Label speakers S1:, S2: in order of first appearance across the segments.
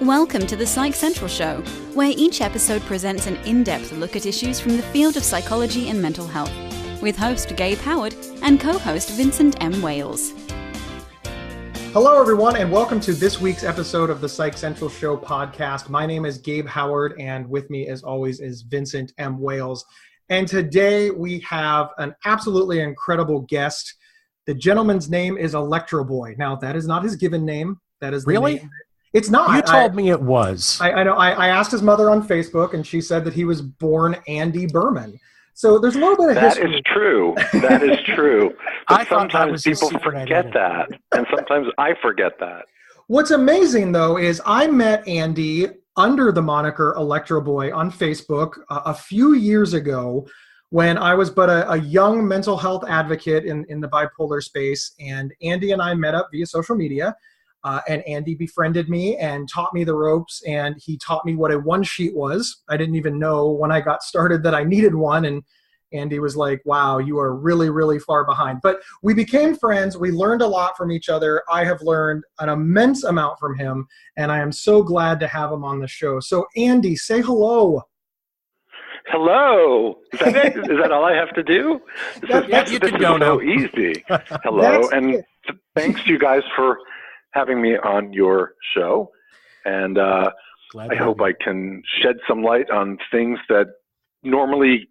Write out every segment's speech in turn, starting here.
S1: Welcome to the Psych Central Show, where each episode presents an in-depth look at issues from the field of psychology and mental health, with host Gabe Howard and co-host Vincent M. Wales.
S2: Hello, everyone, and welcome to this week's episode of the Psych Central Show podcast. My name is Gabe Howard, and with me, as always, is Vincent M. Wales. And today we have an absolutely incredible guest. The gentleman's name is Electroboy. Now, that is not his given name. That is the
S3: really?
S2: Name. It's not.
S3: You told me it was.
S2: I know. I asked his mother on Facebook, and she said that he was born Andy Behrman. So there's a little bit of history.
S4: That is true. That is true. But sometimes people forget that, and sometimes I forget that.
S2: What's amazing, though, is I met Andy under the moniker Electroboy on Facebook a few years ago when I was but a young mental health advocate in the bipolar space, and Andy and I met up via social media. And Andy befriended me and taught me the ropes, and he taught me what a one sheet was. I didn't even know when I got started that I needed one, and Andy was like, wow, you are really, really far behind. But we became friends. We learned a lot from each other. I have learned an immense amount from him, and I am so glad to have him on the show. So Andy, say hello.
S4: Hello. Is that it? Is that all I have to do?
S3: This is so
S4: easy. Hello, and thanks you guys for having me on your show, and I hope I can shed some light on things that normally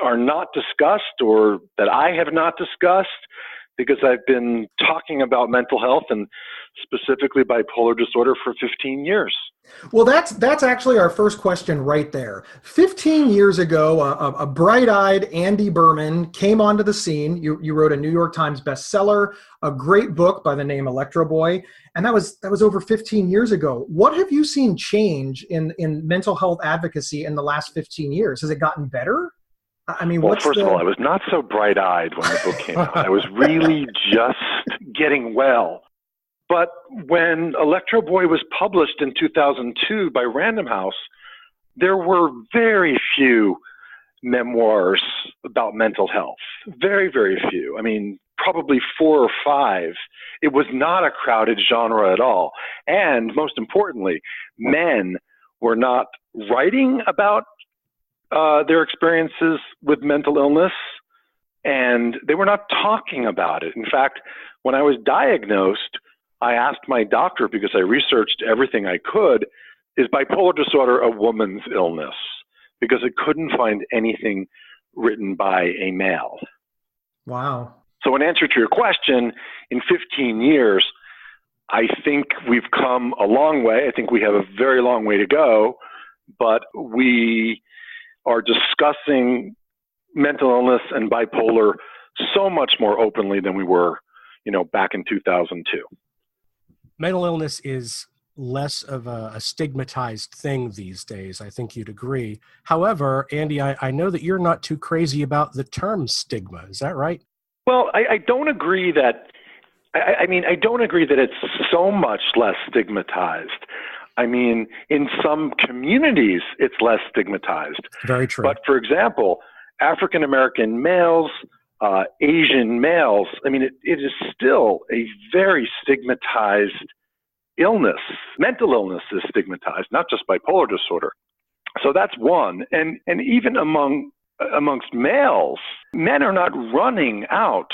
S4: are not discussed or that I have not discussed, because I've been talking about mental health and specifically bipolar disorder for 15 years.
S2: Well, that's actually our first question right there. 15 years ago, a bright-eyed Andy Behrman came onto the scene. You wrote a New York Times bestseller, a great book by the name Electroboy, and that was over 15 years ago. What have you seen change in mental health advocacy in the last 15 years? Has it gotten better? I mean,
S4: well, first of all, I was not so bright-eyed when the book came out. I was really just getting well. But when Electroboy was published in 2002 by Random House, there were very few memoirs about mental health. Very, very few. I mean, probably 4 or 5. It was not a crowded genre at all. And most importantly, men were not writing about their experiences with mental illness, and they were not talking about it. In fact, when I was diagnosed, I asked my doctor, because I researched everything I could, is bipolar disorder a woman's illness? Because I couldn't find anything written by a male.
S2: Wow. So
S4: in answer to your question, in 15 years, I think we've come a long way. I think we have a very long way to go, but we are discussing mental illness and bipolar so much more openly than we were, back in 2002.
S3: Mental illness is less of a stigmatized thing these days. I think you'd agree. However, Andy, I know that you're not too crazy about the term stigma. Is that right?
S4: Well, I don't agree that, I don't agree that it's so much less stigmatized. I mean, in some communities, it's less stigmatized.
S3: Very true.
S4: But for example, African-American males, Asian males, it is still a very stigmatized illness. Mental illness is stigmatized, not just bipolar disorder. So that's one. And even amongst males, men are not running out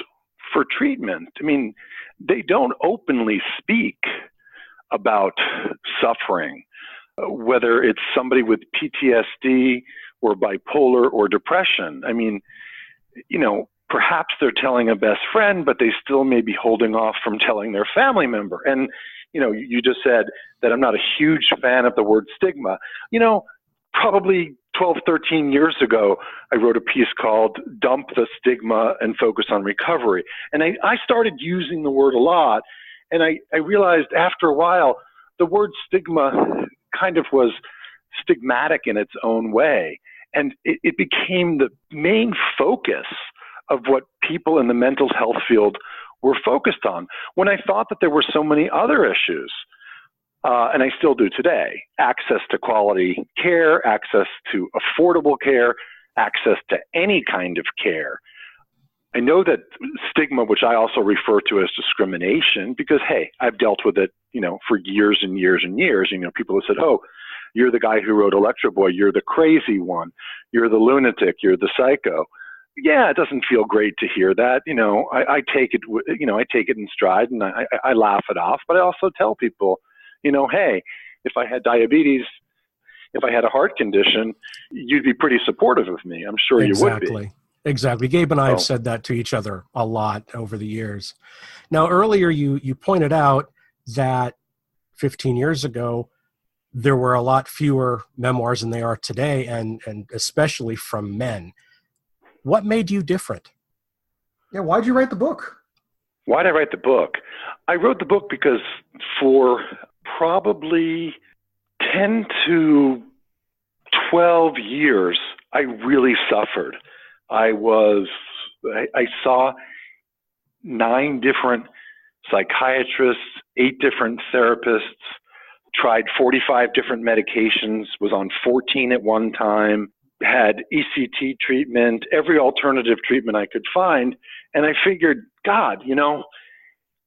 S4: for treatment. They don't openly speak about suffering, whether it's somebody with PTSD or bipolar or depression. Perhaps they're telling a best friend, but they still may be holding off from telling their family member. And, you just said that I'm not a huge fan of the word stigma. Probably 12, 13 years ago, I wrote a piece called Dump the Stigma and Focus on Recovery. And I started using the word a lot. And I realized after a while, the word stigma kind of was stigmatic in its own way. And it became the main focus of what people in the mental health field were focused on, when I thought that there were so many other issues, and I still do today: access to quality care, access to affordable care, access to any kind of care. I know that stigma, which I also refer to as discrimination, because, hey, I've dealt with it, for years and years and years. People have said, oh, you're the guy who wrote Electroboy. You're the crazy one. You're the lunatic. You're the psycho. Yeah, it doesn't feel great to hear that. I take it, I take it in stride and I laugh it off. But I also tell people, hey, if I had diabetes, if I had a heart condition, you'd be pretty supportive of me. I'm sure you would be.
S3: Exactly. Gabe and I have said that to each other a lot over the years. Now, earlier you pointed out that 15 years ago, there were a lot fewer memoirs than they are today, and especially from men. What made you different?
S2: Yeah, why'd you write the book?
S4: Why'd I write the book? I wrote the book because for probably 10 to 12 years, I really suffered. I saw 9 different psychiatrists, 8 different therapists, tried 45 different medications, was on 14 at one time, had ECT treatment, every alternative treatment I could find. And I figured, God,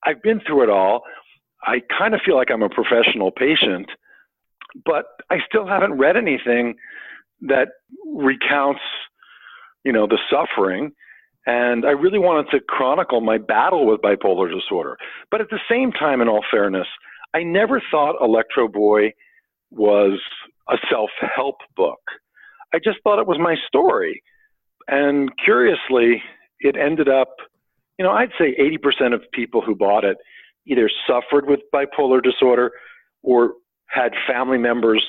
S4: I've been through it all. I kind of feel like I'm a professional patient, but I still haven't read anything that recounts, the suffering. And I really wanted to chronicle my battle with bipolar disorder. But at the same time, in all fairness, I never thought Electroboy was a self-help book. I just thought it was my story. And curiously, it ended up, I'd say 80% of people who bought it either suffered with bipolar disorder or had family members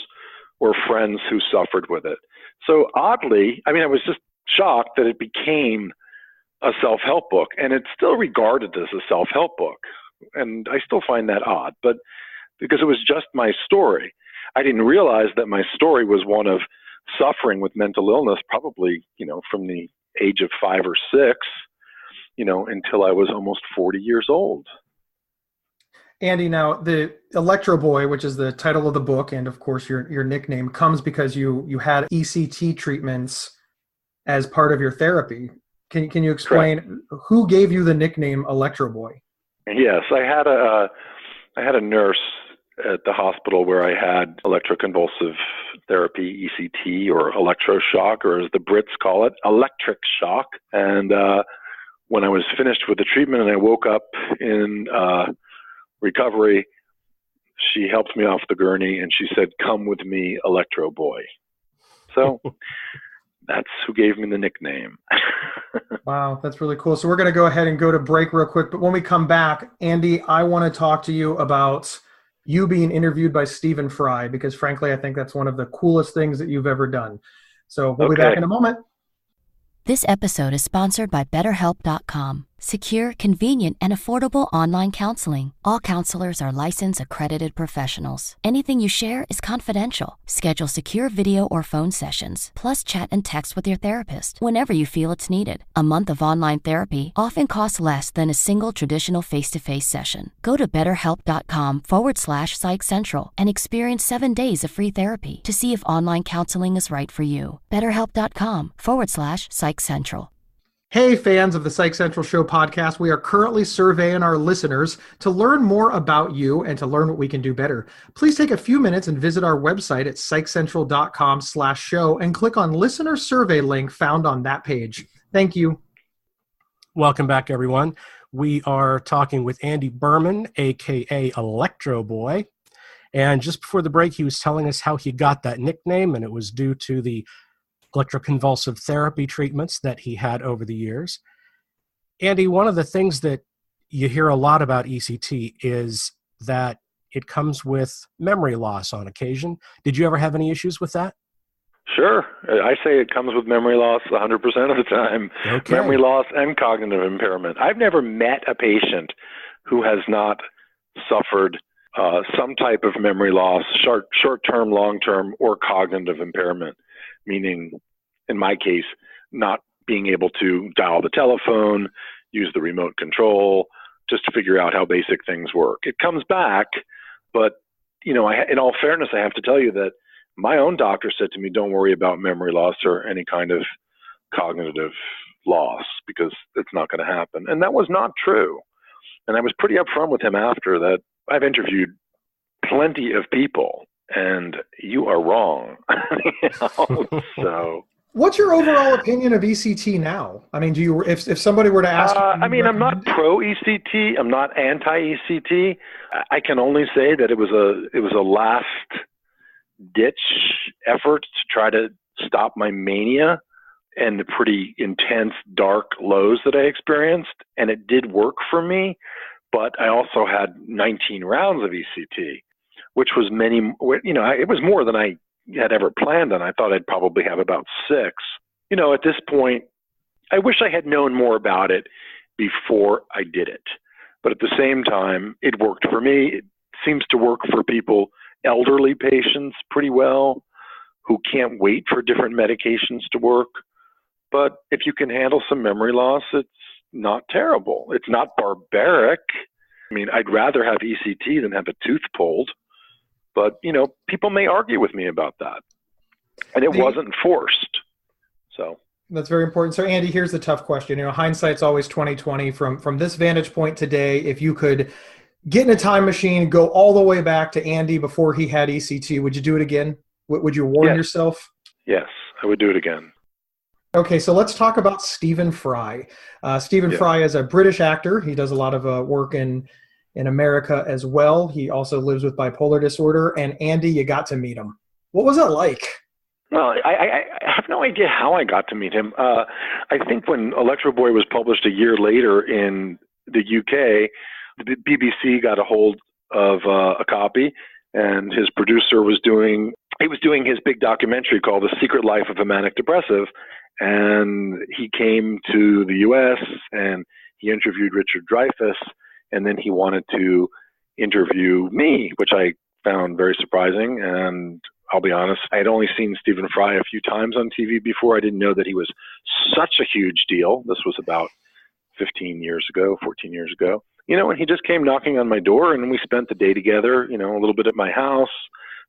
S4: or friends who suffered with it. So oddly, I was just shocked that it became a self-help book, and it's still regarded as a self-help book. And I still find that odd, but because it was just my story. I didn't realize that my story was one of suffering with mental illness, probably, from the age of 5 or 6, until I was almost 40 years old.
S2: Andy, now the Electroboy, which is the title of the book, and of course your nickname, comes because you had ECT treatments as part of your therapy. Can you explain
S4: Correct.
S2: Who gave you the nickname Electroboy?
S4: Yes, I had a nurse at the hospital where I had electroconvulsive therapy, ECT, or electroshock, or as the Brits call it, electric shock. And when I was finished with the treatment and I woke up in recovery, she helped me off the gurney and she said, "Come with me, Electroboy." So that's who gave me the nickname.
S2: Wow, that's really cool. So we're going to go ahead and go to break real quick. But when we come back, Andy, I want to talk to you about you being interviewed by Stephen Fry, because frankly, I think that's one of the coolest things that you've ever done. So we'll be back in a moment.
S5: This episode is sponsored by BetterHelp.com. Secure, convenient, and affordable online counseling. All counselors are licensed, accredited professionals. Anything you share is confidential. Schedule secure video or phone sessions, plus chat and text with your therapist whenever you feel it's needed. A month of online therapy often costs less than a single traditional face-to-face session. Go to BetterHelp.com/Psych Central and experience 7 days of free therapy to see if online counseling is right for you. BetterHelp.com/Psych Central.
S2: Hey, fans of the Psych Central Show podcast, we are currently surveying our listeners to learn more about you and to learn what we can do better. Please take a few minutes and visit our website at psychcentral.com/show and click on listener survey link found on that page. Thank you.
S3: Welcome back, everyone. We are talking with Andy Behrman, a.k.a. Electroboy. And just before the break, he was telling us how he got that nickname, and it was due to the electroconvulsive therapy treatments that he had over the years. Andy, one of the things that you hear a lot about ECT is that it comes with memory loss on occasion. Did you ever have any issues with that?
S4: Sure. I say it comes with memory loss 100% of the time.
S3: Okay.
S4: Memory loss and cognitive impairment. I've never met a patient who has not suffered some type of memory loss, short-term, long-term, or cognitive impairment. Meaning, in my case, not being able to dial the telephone, use the remote control, just to figure out how basic things work. It comes back, but, in all fairness, I have to tell you that my own doctor said to me, don't worry about memory loss or any kind of cognitive loss because it's not going to happen. And that was not true. And I was pretty upfront with him after that. I've interviewed plenty of people, and you are wrong. So,
S2: what's your overall opinion of ECT now? I mean, if somebody were to ask you,
S4: I'm not pro ECT. I'm not anti ECT. I can only say that it was a last ditch effort to try to stop my mania and the pretty intense dark lows that I experienced, and it did work for me. But I also had 19 rounds of ECT, which was it was more than I had ever planned on. I thought I'd probably have about 6. At this point, I wish I had known more about it before I did it. But at the same time, it worked for me. It seems to work for people, elderly patients, pretty well, who can't wait for different medications to work. But if you can handle some memory loss, it's not terrible. It's not barbaric. I mean, I'd rather have ECT than have a tooth pulled. But, people may argue with me about that. And it wasn't forced. So
S2: that's very important. So, Andy, here's the tough question. Hindsight's always 20/20. From this vantage point today, if you could get in a time machine, go all the way back to Andy before he had ECT, would you do it again? Would you warn yourself?
S4: Yes, I would do it again.
S2: Okay, so let's talk about Stephen Fry. Stephen Fry is a British actor. He does a lot of work in America as well. He also lives with bipolar disorder. And Andy, you got to meet him. What was it like?
S4: Well, I have no idea how I got to meet him. I think when Electroboy was published a year later in the UK, the BBC got a hold of a copy, and his producer was doing his big documentary called The Secret Life of a Manic Depressive. And he came to the US and he interviewed Richard Dreyfuss, and then he wanted to interview me, which I found very surprising. And I'll be honest, I had only seen Stephen Fry a few times on TV before. I didn't know that he was such a huge deal. This was about 14 years ago. And he just came knocking on my door, and we spent the day together, a little bit at my house,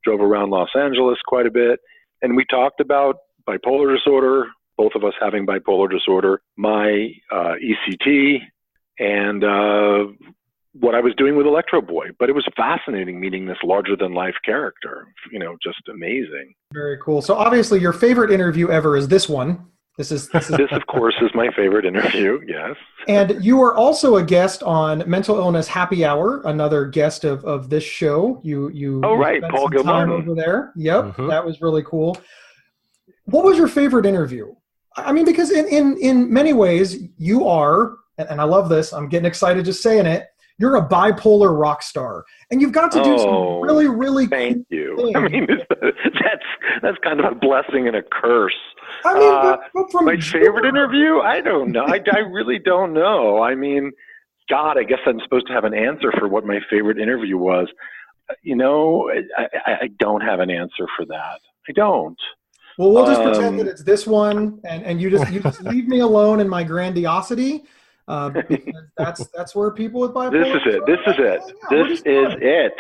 S4: drove around Los Angeles quite a bit. And we talked about bipolar disorder, both of us having bipolar disorder, my ECT, and what I was doing with Electroboy. But it was fascinating meeting this larger-than-life character, just amazing.
S2: Very cool. So obviously your favorite interview ever is this one. This, of
S4: course, is my favorite interview, yes.
S2: And you are also a guest on Mental Illness Happy Hour, another guest of this show.
S4: Right, Paul Gilmartin.
S2: Over there. Yep, That was really cool. What was your favorite interview? I mean, because in many ways, you are, and I love this, I'm getting excited just saying it, you're a bipolar rock star. And you've got to do some really, really
S4: thank you. Things. I mean, that's kind of a blessing and a curse.
S2: I mean, but from
S4: my favorite interview? I don't know. I really don't know. I mean, God, I guess I'm supposed to have an answer for what my favorite interview was. I don't have an answer for that. I don't.
S2: Well, we'll just pretend that it's this one, and you just leave me alone in my grandiosity, because that's where people with bipolar.
S4: This is it.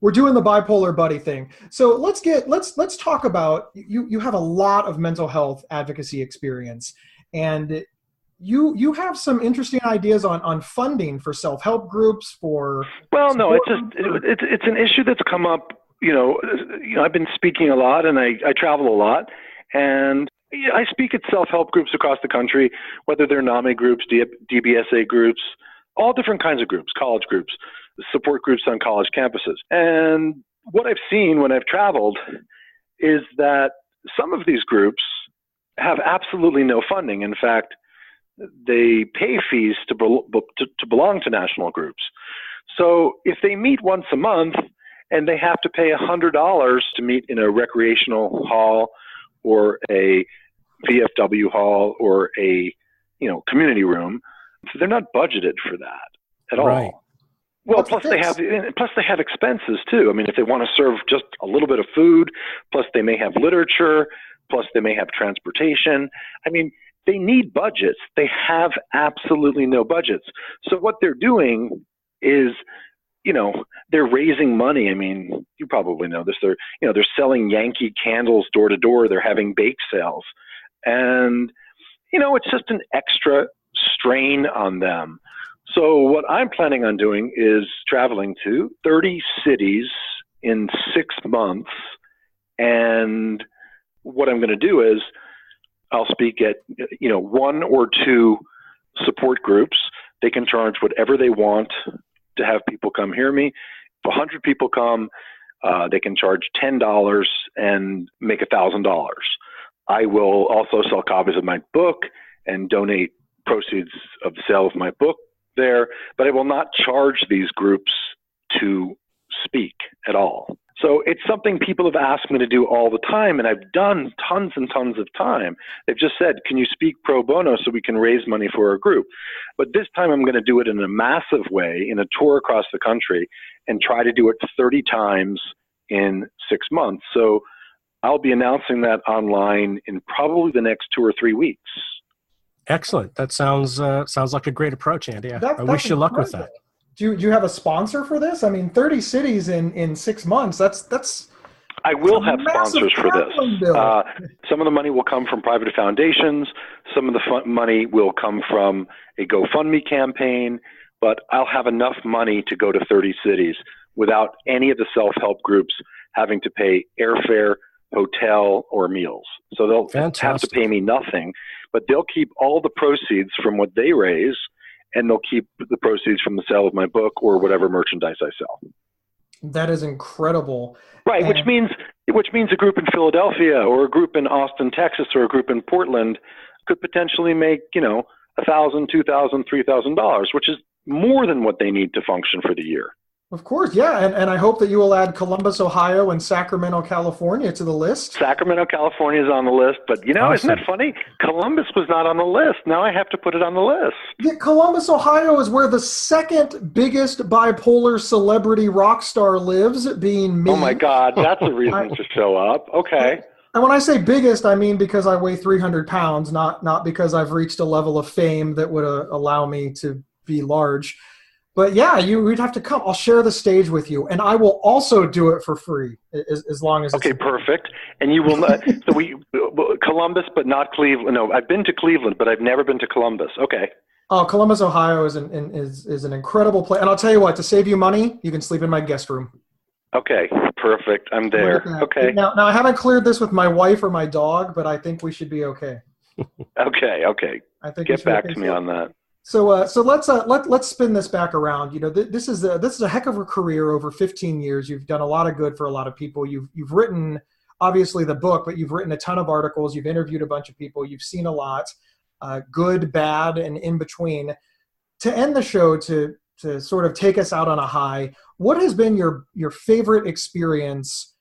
S2: We're doing the bipolar buddy thing. So let's talk about you have a lot of mental health advocacy experience, and you have some interesting ideas on funding for self-help groups for.
S4: Well, no, it's an issue that's come up. I've been speaking a lot, and I travel a lot, and I speak at self-help groups across the country, whether they're NAMI groups, DBSA groups, all different kinds of groups, college groups, support groups on college campuses. And what I've seen when I've traveled is that some of these groups have absolutely no funding. In fact, they pay fees to belong to national groups. So if they meet once a month, and they have to pay $100 to meet in a recreational hall or a VFW hall or a community room, so they're not budgeted for that at all. Well, plus they have expenses too. I mean, if they want to serve just a little bit of food, plus they may have literature, plus they may have transportation. I mean, they need budgets. They have absolutely no budgets. So what they're doing is, they're raising money. I mean, you probably know this. They're selling Yankee candles door to door. They're having bake sales. And, it's just an extra strain on them. So what I'm planning on doing is traveling to 30 cities in 6 months. And what I'm going to do is I'll speak at, 1 or 2 support groups. They can charge whatever they want to have people come hear me. If 100 people come, they can charge $10 and make $1,000. I will also sell copies of my book and donate proceeds of the sale of my book there, but I will not charge these groups to speak at all. So it's something people have asked me to do all the time, and I've done tons and tons of time. They've just said, can you speak pro bono so we can raise money for our group? But this time I'm going to do it in a massive way, in a tour across the country, and try to do it 30 times in 6 months. So I'll be announcing that online in probably the next 2 or 3 weeks.
S3: Excellent. That sounds like a great approach, Andy. I wish you luck with that.
S2: Do you have a sponsor for this? I mean, 30 cities in 6 months. That's.
S4: I will have sponsors for this. Some of the money will come from private foundations. Some of the money will come from a GoFundMe campaign. But I'll have enough money to go to 30 cities without any of the self-help groups having to pay airfare, hotel, or meals. So they'll have to pay me nothing, but they'll keep all the proceeds from what they raise, and they'll keep the proceeds from the sale of my book or whatever merchandise I sell.
S2: That is incredible.
S4: Right, which means a group in Philadelphia or a group in Austin, Texas, or a group in Portland could potentially make, $1,000, $2,000, $3,000, which is more than what they need to function for the year.
S2: Of course, yeah, and I hope that you will add Columbus, Ohio, and Sacramento, California to the list.
S4: Sacramento, California is on the list, but awesome. Isn't that funny? Columbus was not on the list. Now I have to put it on the list.
S2: Yeah, Columbus, Ohio is where the second biggest bipolar celebrity rock star lives, being me.
S4: Oh my God, that's a reason to show up. Okay.
S2: And when I say biggest, I mean because I weigh 300 pounds, not because I've reached a level of fame that would allow me to be large. But yeah, we'd have to come. I'll share the stage with you, and I will also do it for free as long as.
S4: Okay, perfect. And you will not. So Columbus, but not Cleveland. No, I've been to Cleveland, but I've never been to Columbus. Okay.
S2: Oh, Columbus, Ohio is an incredible place, and I'll tell you what. To save you money, you can sleep in my guest room.
S4: Okay, perfect. I'm there. Okay.
S2: Now I haven't cleared this with my wife or my dog, but I think we should be okay.
S4: Okay.
S2: I think
S4: get back to me on that.
S2: So let's spin this back around. This is a heck of a career over 15 years. You've done a lot of good for a lot of people. You've written, obviously, the book, but you've written a ton of articles. You've interviewed a bunch of people. You've seen a lot, good, bad, and in between. To end the show, to sort of take us out on a high, what has been your favorite experience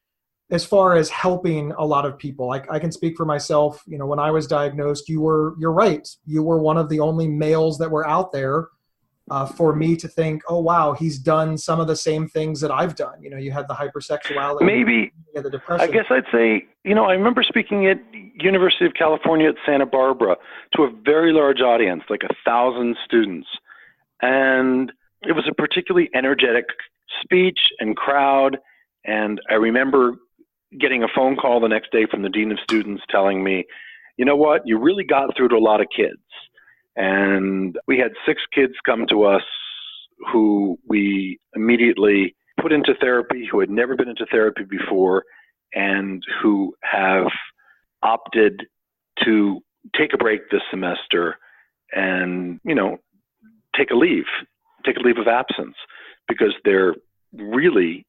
S2: as far as helping a lot of people? I can speak for myself. When I was diagnosed, you're right. You were one of the only males that were out there for me to think, oh, wow, he's done some of the same things that I've done. You had the hypersexuality.
S4: Maybe.
S2: You had the depression.
S4: I guess I'd say, I remember speaking at University of California at Santa Barbara to a very large audience, like 1,000 students. And it was a particularly energetic speech and crowd. And I remember getting a phone call the next day from the dean of students telling me, you know what, you really got through to a lot of kids. And we had 6 kids come to us who we immediately put into therapy, who had never been into therapy before, and who have opted to take a break this semester and, take a leave of absence, because they're really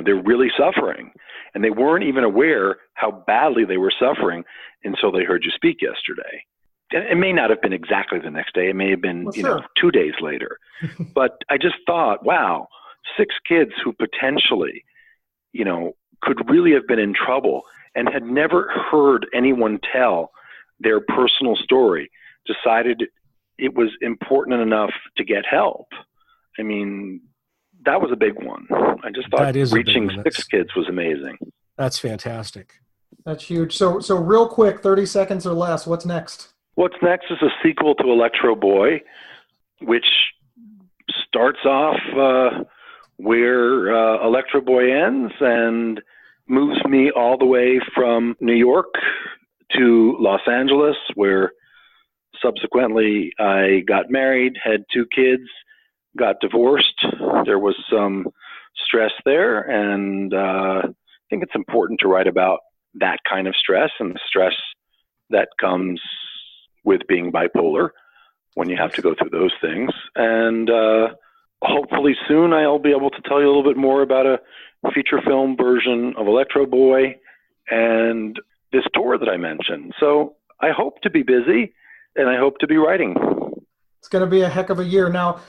S4: they're really suffering, and they weren't even aware how badly they were suffering until they heard you speak yesterday. And it may not have been exactly the next day. It may have been, 2 days later. But I just thought, wow, 6 kids who potentially, could really have been in trouble and had never heard anyone tell their personal story, decided it was important enough to get help. I mean, that was a big one. I just thought reaching 6 kids was amazing.
S3: That's fantastic.
S2: That's huge. So real quick, 30 seconds or less, what's next?
S4: What's next is a sequel to Electroboy, which starts off where Electroboy ends and moves me all the way from New York to Los Angeles, where subsequently I got married, had 2 kids, got divorced. There was some stress there, and I think it's important to write about that kind of stress and the stress that comes with being bipolar when you have to go through those things. And hopefully soon I'll be able to tell you a little bit more about a feature film version of Electroboy and this tour that I mentioned. So I hope to be busy, and I hope to be writing.
S2: It's going to be a heck of a year. Now,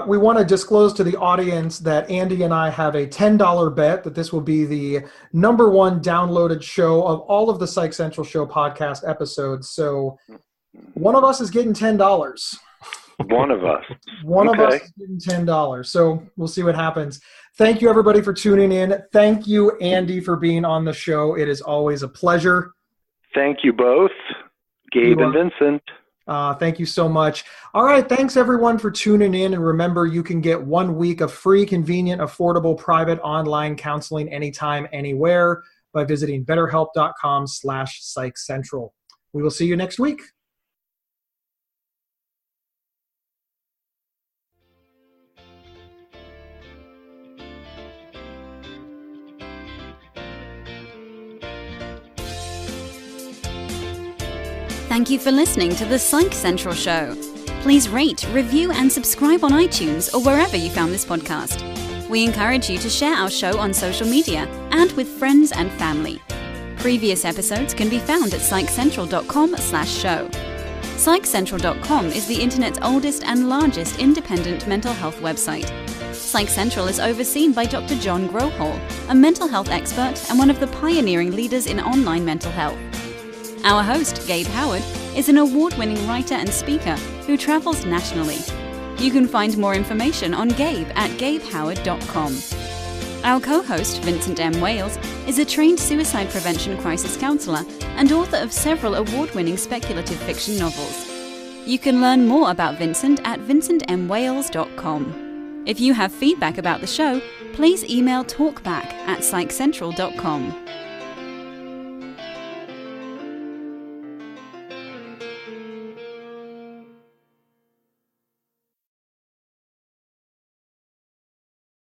S2: we want to disclose to the audience that Andy and I have a $10 bet that this will be the #1 downloaded show of all of the Psych Central Show podcast episodes. So one of us is getting $10.
S4: One of us.
S2: One of us is getting $10. So we'll see what happens. Thank you, everybody, for tuning in. Thank you, Andy, for being on the show. It is always a pleasure.
S4: Thank you both, Gabe and Vincent.
S2: Thank you so much. All right. Thanks, everyone, for tuning in. And remember, you can get 1 week of free, convenient, affordable, private online counseling anytime, anywhere by visiting betterhelp.com/psychcentral. We will see you next week.
S1: Thank you for listening to the Psych Central Show. Please rate, review, and subscribe on iTunes or wherever you found this podcast. We encourage you to share our show on social media and with friends and family. Previous episodes can be found at psychcentral.com/show. Psychcentral.com is the internet's oldest and largest independent mental health website. Psych Central is overseen by Dr. John Grohol, a mental health expert and one of the pioneering leaders in online mental health. Our host, Gabe Howard, is an award-winning writer and speaker who travels nationally. You can find more information on Gabe at gabehoward.com. Our co-host, Vincent M. Wales, is a trained suicide prevention crisis counselor and author of several award-winning speculative fiction novels. You can learn more about Vincent at vincentmwales.com. If you have feedback about the show, please email talkback@psychcentral.com.